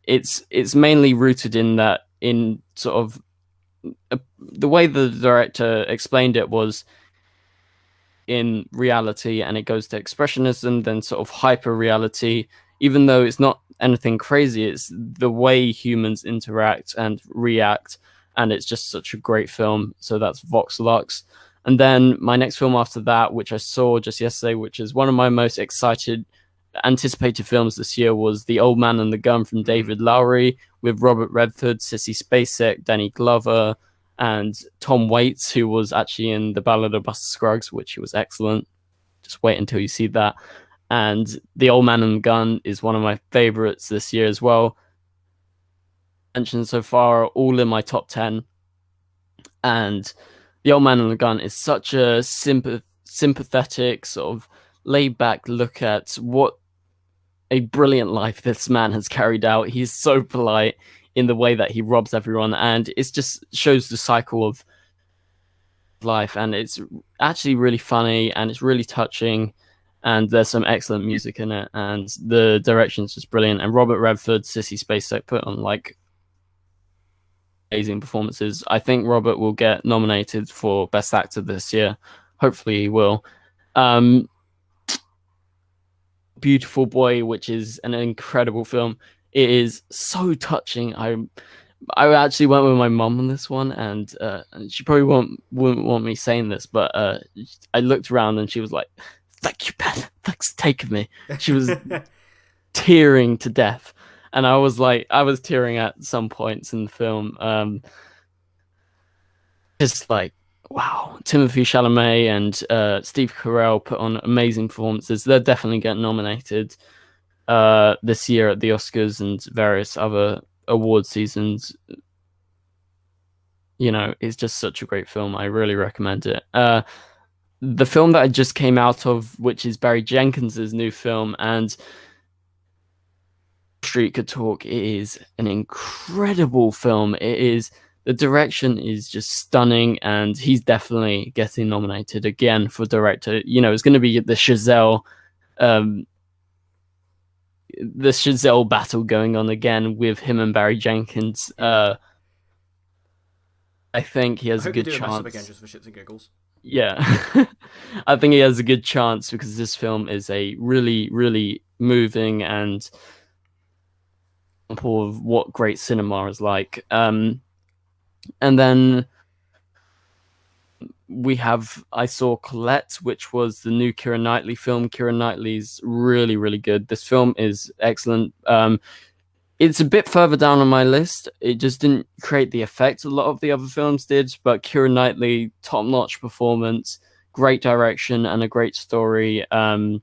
it's mainly rooted in that, in sort of the way the director explained it was in reality, and it goes to expressionism, then sort of hyper reality. Even though it's not anything crazy, it's the way humans interact and react, and it's just such a great film. So that's Vox Lux. And then my next film after that, which I saw just yesterday, which is one of my most anticipated films this year, was The Old Man and the Gun from David Lowery, with Robert Redford, Sissy Spacek, Danny Glover, and Tom Waits, who was actually in The Ballad of Buster Scruggs, which was excellent. Just wait until you see that. And The Old Man and the Gun is one of my favorites this year as well. Mentioned so far are all in my top 10. And The Old Man and the Gun is such a sympathetic, sort of laid back look at what a brilliant life this man has carried out. He's so polite in the way that he robs everyone, and it just shows the cycle of life, and it's actually really funny, and it's really touching, and there's some excellent music in it, and the direction's just brilliant. And Robert Redford, Sissy Spacek put on like amazing performances. I think Robert will get nominated for Best Actor this year. Hopefully he will. Beautiful Boy, which is an incredible film. It is so touching. I actually went with my mum on this one, and she probably wouldn't want me saying this, but I looked around and she was like, "Thank you, Ben. Thanks for taking me." She was tearing to death, and I was tearing at some points in the film. Just like, wow, Timothée Chalamet and Steve Carell put on amazing performances. They're definitely getting nominated this year at the Oscars and various other award seasons. You know, it's just such a great film. I really recommend it. The film that I just came out of, which is Barry Jenkins's new film, and Street Could Talk, is an incredible film. The direction is just stunning, and he's definitely getting nominated again for director. You know, it's going to be the Chazelle battle going on again with him and Barry Jenkins. I think he has a good chance. Up again just for shits and giggles. Yeah, I think he has a good chance because this film is a really, really moving and example of what great cinema is like. And then I saw Colette, which was the new Keira Knightley film. Keira Knightley's really, really good. This film is excellent. It's a bit further down on my list. It just didn't create the effect a lot of the other films did, but Keira Knightley, top-notch performance, great direction, and a great story. And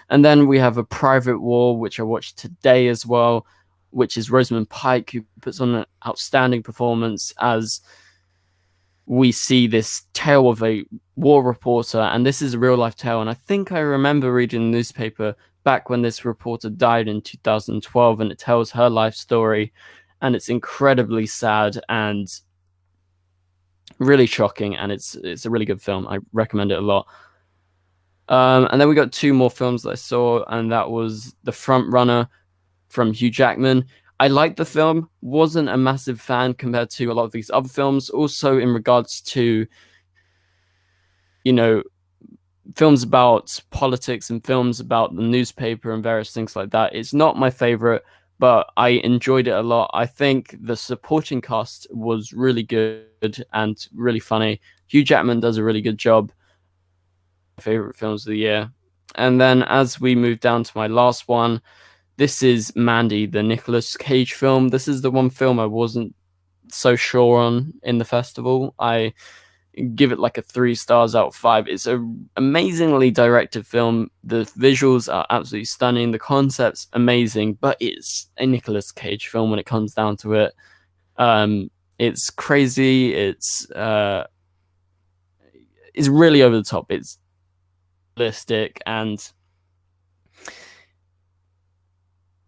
then we have A Private War, which I watched today as well, which is Rosamund Pike, who puts on an outstanding performance as we see this tale of a war reporter, and this is a real-life tale. And I think I remember reading the newspaper back when this reporter died in 2012, and it tells her life story, and it's incredibly sad and really shocking, and it's a really good film. I recommend it a lot. And then we got two more films that I saw, and that was The Front Runner from Hugh Jackman. I liked the film, wasn't a massive fan compared to a lot of these other films. Also, in regards to, you know, films about politics and films about the newspaper and various things like that, it's not my favorite, but I enjoyed it a lot. I think the supporting cast was really good and really funny. Hugh Jackman does a really good job. My favorite films of the year. And then as we move down to my last one, this is Mandy, the Nicolas Cage film. This is the one film I wasn't so sure on in the festival. I give it like a 3 stars out of 5. It's an amazingly directed film. The visuals are absolutely stunning. The concept's amazing, but it's a Nicolas Cage film when it comes down to it. It's crazy. It's really over the top. It's realistic, and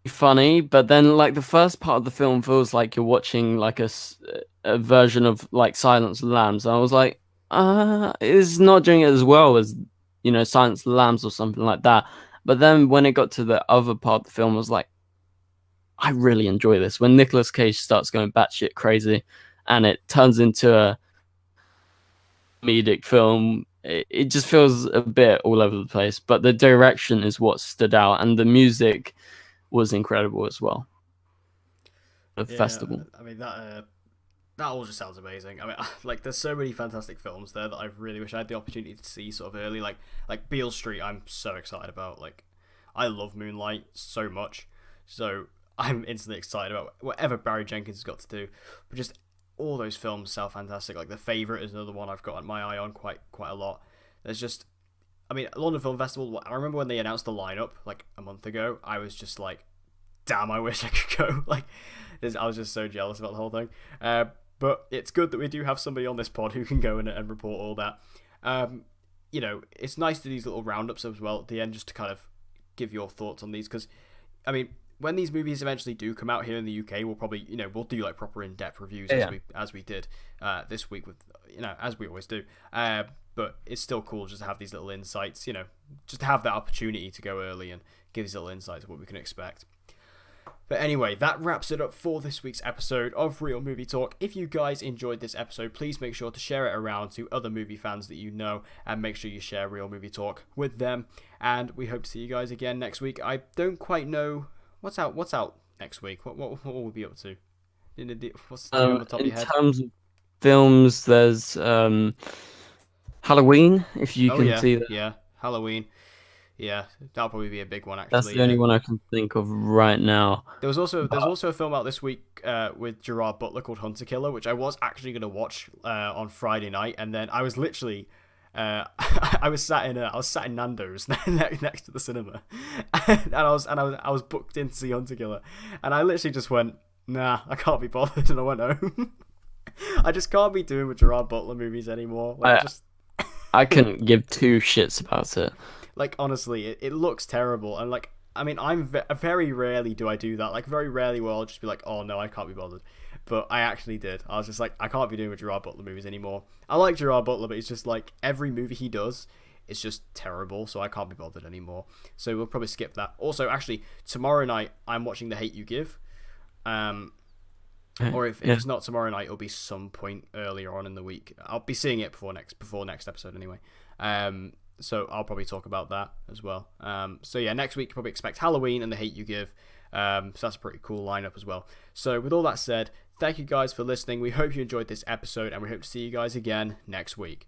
funny, but then like the first part of the film feels like you're watching like a version of like Silence of the Lambs. I was like, it's not doing it as well as Silence of the Lambs or something like that. But then when it got to the other part of the film, I was like, I really enjoy this. When Nicolas Cage starts going batshit crazy, and it turns into a comedic film, it just feels a bit all over the place. But the direction is what stood out, and the music was incredible as well. The Yeah, festival. I mean that all just sounds amazing. I mean, like there's so many fantastic films there that I really wish I had the opportunity to see sort of early. Like Beale Street, I'm so excited about. Like, I love Moonlight so much, so I'm instantly excited about whatever Barry Jenkins has got to do. But just all those films sound fantastic. Like The Favourite is another one I've got my eye on quite a lot. There's just, I mean, London Film Festival. I remember when they announced the lineup like a month ago. I was just like, damn, I wish I could go. Like, I was just so jealous about the whole thing. But it's good that we do have somebody on this pod who can go and report all that. It's nice to do these little roundups as well at the end, just to kind of give your thoughts on these. Because, I mean, when these movies eventually do come out here in the UK, we'll probably, we'll do like proper in-depth reviews as we did this week with, as we always do. But it's still cool just to have these little insights, just to have that opportunity to go early and give these little insights of what we can expect. But anyway, that wraps it up for this week's episode of Real Movie Talk. If you guys enjoyed this episode, please make sure to share it around to other movie fans that you know, and make sure you share Real Movie Talk with them. And we hope to see you guys again next week. I don't quite know what's out next week. What will we be up to? What's on the top of your head? In terms of films, there's Halloween, if you can Yeah, see that. yeah, Halloween. Yeah, that'll probably be a big one, actually. That's the only one I can think of right now. There's also a film out this week with Gerard Butler called Hunter Killer, which I was actually going to watch on Friday night, and then I was literally I was sat in Nando's next to the cinema, and I was booked in to see Hunter Killer, and I literally just went, nah, I can't be bothered, and I went home. I just can't be doing with Gerard Butler movies anymore. I couldn't give two shits about it. Like, honestly, it looks terrible, and like, I mean, very rarely do I do that. Like, very rarely will I'll just be like, oh no, I can't be bothered. But I actually did. I was just like, I can't be doing with Gerard Butler movies anymore. I like Gerard Butler, but it's just like every movie he does is just terrible, so I can't be bothered anymore. So we'll probably skip that. Also, actually, tomorrow night I'm watching The Hate U Give. Or if it's not tomorrow night, it'll be some point earlier on in the week. I'll be seeing it before next episode anyway. So I'll probably talk about that as well. So yeah, next week probably expect Halloween and The Hate U Give. So that's a pretty cool lineup as well. So with all that said, thank you guys for listening. We hope you enjoyed this episode, and we hope to see you guys again next week.